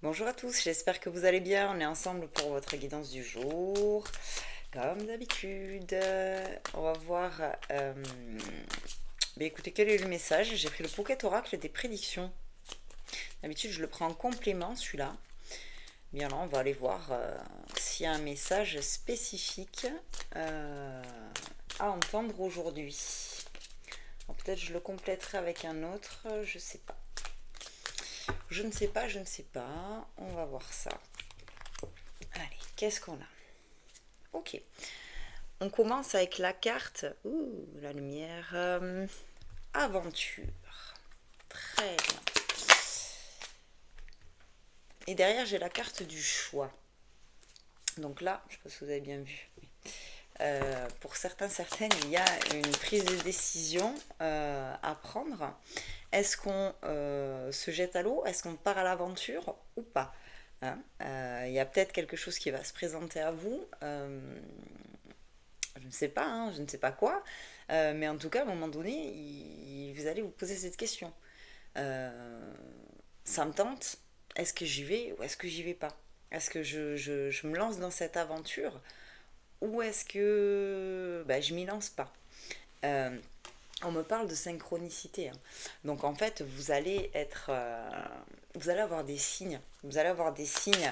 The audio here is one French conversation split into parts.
Bonjour à tous, j'espère que vous allez bien. On est ensemble pour votre guidance du jour. Comme d'habitude, on va voir. Écoutez, quel est le message? J'ai pris le Pocket Oracle des prédictions. D'habitude, je le prends en complément, celui-là. Bien là, on va aller voir s'il y a un message spécifique à entendre aujourd'hui. Peut-être je le compléterai avec un autre, je sais pas. Je ne sais pas, je ne sais pas. On va voir ça. Allez, qu'est-ce qu'on a? Ok. On commence avec la carte. Ouh, la lumière. Aventure. Très bien. Et derrière, j'ai la carte du choix. Donc là, je ne sais pas si vous avez bien vu. Pour certains, certaines, il y a une prise de décision à prendre. Est-ce qu'on se jette à l'eau? Est-ce qu'on part à l'aventure ou pas? Hein. Il y a peut-être quelque chose qui va se présenter à vous. Je ne sais pas, hein, je ne sais pas quoi. Mais en tout cas, à un moment donné, vous allez vous poser cette question. Euh, Ça me tente? Est-ce que j'y vais ou est-ce que j'y vais pas? Est-ce que je me lance dans cette aventure ou est-ce que je m'y lance pas? Euh, on me parle de synchronicité, hein. Donc en fait, vous allez avoir des signes. Vous allez avoir des signes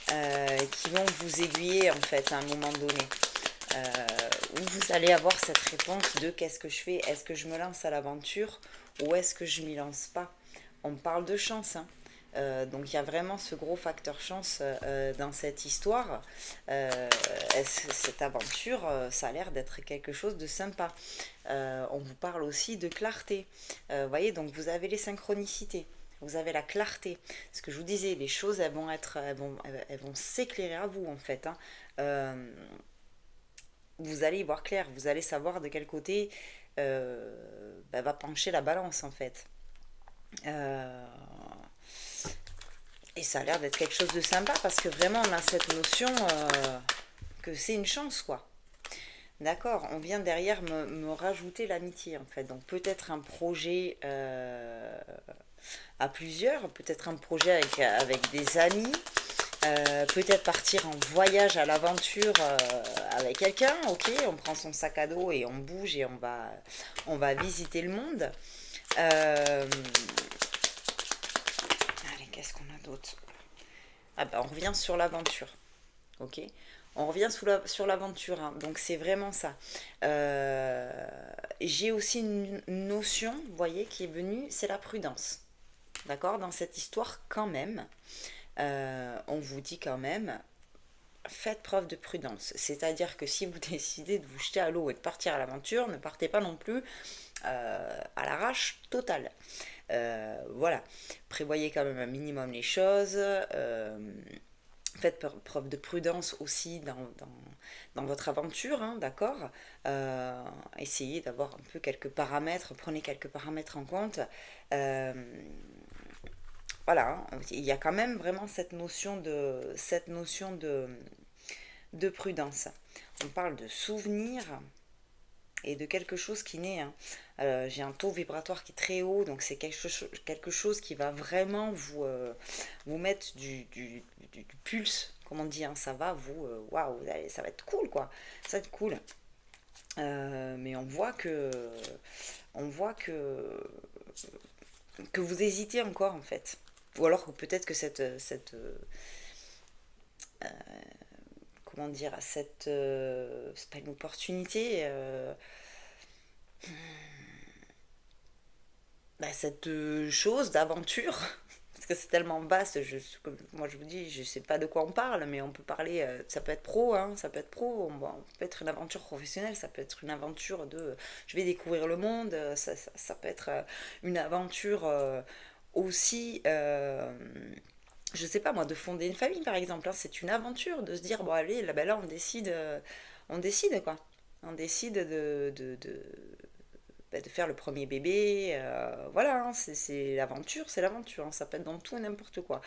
qui vont vous aiguiller en fait à un moment donné. Euh, où vous allez avoir cette réponse de qu'est-ce que je fais? Est-ce que je me lance à l'aventure ou est-ce que je m'y lance pas? On parle de chance, hein. Donc il y a vraiment ce gros facteur chance dans cette histoire. Euh, Cette aventure, ça a l'air d'être quelque chose de sympa. On vous parle aussi de clarté. Vous voyez, donc vous avez les synchronicités. Vous avez la clarté. Ce que je vous disais, les choses, elles vont s'éclairer à vous en fait, hein. Euh, vous allez y voir clair, vous allez savoir de quel côté va pencher la balance en fait. Euh, et ça a l'air d'être quelque chose de sympa parce que vraiment on a cette notion que c'est une chance quoi. D'accord, on vient derrière me rajouter l'amitié en fait. Donc peut-être un projet à plusieurs, peut-être un projet avec des amis, peut-être partir en voyage à l'aventure avec quelqu'un, ok, on prend son sac à dos et on bouge et on va visiter le monde. Euh, Allez, qu'est-ce qu'on a d'autre? Ah bah on revient sur l'aventure, ok. On revient sur l'aventure, hein. Donc c'est vraiment ça. Euh, j'ai aussi une notion, vous voyez, qui est venue, c'est la prudence. D'accord? Dans cette histoire, quand même, on vous dit quand même, faites preuve de prudence. C'est-à-dire que si vous décidez de vous jeter à l'eau et de partir à l'aventure, ne partez pas non plus à l'arrache totale. Voilà. Prévoyez quand même un minimum les choses. Faites preuve de prudence aussi dans votre aventure, hein, d'accord. Essayez d'avoir un peu quelques paramètres, prenez quelques paramètres en compte. Euh, voilà, hein, il y a quand même vraiment cette notion de prudence. On parle de souvenirs et de quelque chose qui naît, hein. J'ai un taux vibratoire qui est très haut, donc c'est quelque chose qui va vraiment vous mettre du pulse, comme on dit, hein. Ça va vous, waouh, ça va être cool quoi, ça va être cool. Mais on voit que vous hésitez encore en fait, ou alors que peut-être que comment dire, c'est pas une opportunité, cette chose d'aventure, parce que c'est tellement vaste, comme moi je vous dis, je sais pas de quoi on parle, mais on peut parler, ça peut être pro, hein, ça peut être pro, on peut être une aventure professionnelle, ça peut être une aventure de je vais découvrir le monde, ça peut être une aventure aussi, je sais pas moi, de fonder une famille par exemple, hein. C'est une aventure de se dire, bon allez, là, on décide quoi. On décide de faire le premier bébé, voilà, hein, c'est l'aventure, hein, ça peut être dans tout et n'importe quoi.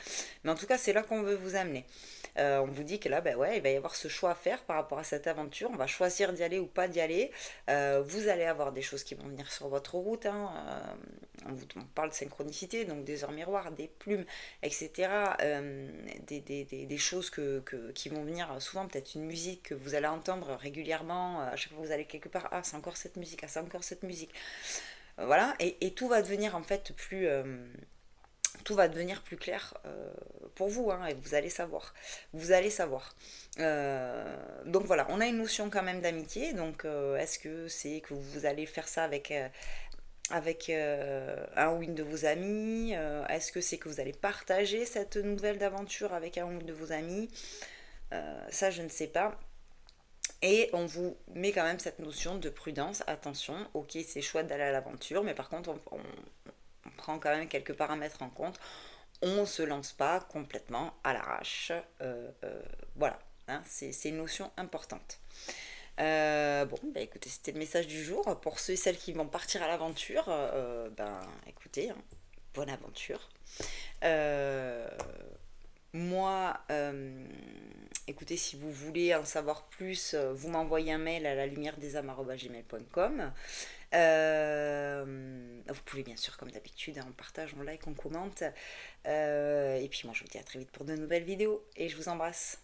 Mais en tout cas, c'est là qu'on veut vous amener. On vous dit que là, ben ouais, il va y avoir ce choix à faire par rapport à cette aventure. On va choisir d'y aller ou pas d'y aller. Vous allez avoir des choses qui vont venir sur votre route, hein. On parle de synchronicité, donc des heures miroirs, des plumes, etc. Des choses qui vont venir souvent, peut-être une musique que vous allez entendre régulièrement. À chaque fois que vous allez quelque part, ah, c'est encore cette musique, ah, c'est encore cette musique. Voilà, et tout va devenir en fait tout va devenir plus clair pour vous, hein, et vous allez savoir. Vous allez savoir. Donc voilà, on a une notion quand même d'amitié. Donc est-ce que c'est que vous allez faire ça avec un ou une de vos amis? Est-ce que c'est que vous allez partager cette nouvelle d'aventure avec un ou une de vos amis? Ça, je ne sais pas. Et on vous met quand même cette notion de prudence. Attention, ok, c'est chouette d'aller à l'aventure, mais par contre, on prend quand même quelques paramètres en compte. On ne se lance pas complètement à l'arrache. Voilà, hein, c'est une notion importante. Bon, bah écoutez, c'était le message du jour. Pour ceux et celles qui vont partir à l'aventure, ben écoutez, hein, bonne aventure. Euh, Moi, écoutez, si vous voulez en savoir plus, vous m'envoyez un mail à la lumière des âmes@gmail.com. Vous pouvez bien sûr, comme d'habitude, hein, on partage, on like, on commente. Et puis moi, je vous dis à très vite pour de nouvelles vidéos et je vous embrasse.